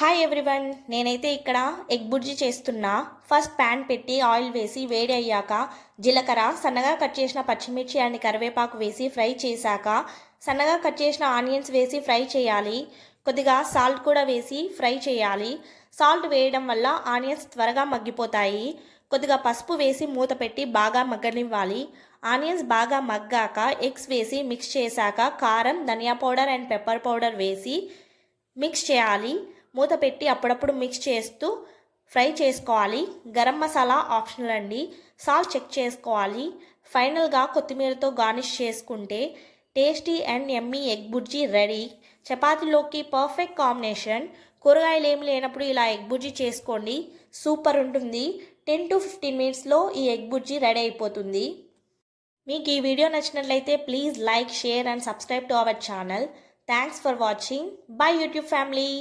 Hi everyone, నేనైతే ఇక్కడ egg bhurji చేస్తున్నా. ఫస్ట్ ప్యాన్ పెట్టి ఆయిల్ వేసి వేడి అయ్యాక జీలకర్ర, సన్నగా కట్ చేసిన పచ్చిమిర్చి అండ్ కరివేపాకు వేసి ఫ్రై చేశాక సన్నగా కట్ చేసిన ఆనియన్స్ వేసి ఫ్రై చేయాలి. కొద్దిగా సాల్ట్ కూడా వేసి ఫ్రై చేయాలి. సాల్ట్ వేయడం వల్ల ఆనియన్స్ త్వరగా మగ్గిపోతాయి. కొద్దిగా పసుపు వేసి మూత పెట్టి బాగా మగ్గనివ్వాలి. ఆనియన్స్ బాగా మగ్గాక ఎగ్స్ వేసి మిక్స్ చేశాక కారం, ధనియా పౌడర్ అండ్ పెప్పర్ పౌడర్ వేసి మిక్స్ చేయాలి. మూత పెట్టి అప్పుడప్పుడు మిక్స్ చేస్తూ ఫ్రై చేసుకోవాలి. గరం మసాలా ఆప్షనల్ అండి. సాల్ట్ చెక్ చేసుకోవాలి. ఫైనల్గా కొత్తిమీరతో గార్నిష్ చేసుకుంటే tasty and yummy egg bhurji ready. చపాతీలోకి పర్ఫెక్ట్ కాంబినేషన్. కూరగాయలు ఏమి లేనప్పుడు ఇలా ఎగ్ బుర్జీ చేసుకోండి, సూపర్ ఉంటుంది. 10 to 15 మినిట్స్లో ఈ ఎగ్ బుర్జీ రెడీ అయిపోతుంది. మీకు ఈ వీడియో నచ్చినట్లయితే please like, share and subscribe to our channel. Thanks for watching. By YouTube family.